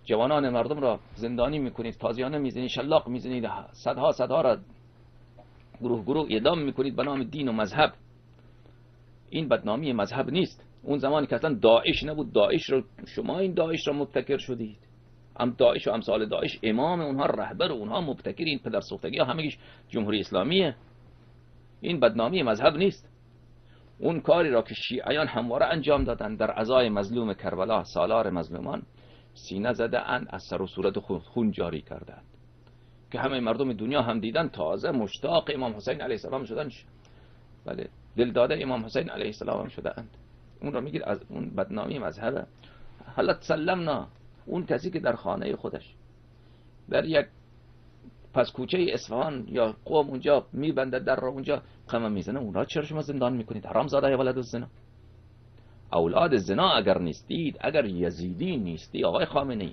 جوانان مردم را زندانی میکنید، تازیانه میزنید، شلاق میزنید، صدها را گروه اعدام میکنید به نام دین و مذهب. این بدنامی مذهب نیست. اون زمانی که اصلا داعش نبود، داعش رو شما این داعش را مبتکر شدید. داعش و امثال داعش امام اونها، رهبر اونها مبتکر، این پدر سوختگی ها همگیش جمهوری اسلامیه. این بدنامی مذهب نیست. اون کاری را که شیعیان همواره انجام دادن در عزای مظلوم کربلا، سالار مظلومان، سینه زده اند، از سر و صورت خون جاری کردند که همه مردم دنیا هم دیدن. تازه مشتاق امام حسین علیه السلام شدن. بله، دلداده امام حسین علیه السلام شده اند. اون را میگید از اون بدنامی مذهبه. حالا تسلمنا، اون کسی که در خانه خودش در یک پس کوچه اصفهان یا قم اونجا میبنده در را، اونجا قمه میزنه، اون را چرا شما زندان میکنید؟ حرام زاده ولد الزنا. اولاد زنا اگر نیستید، اگر یزیدی نیستی آقای خامنه‌ای،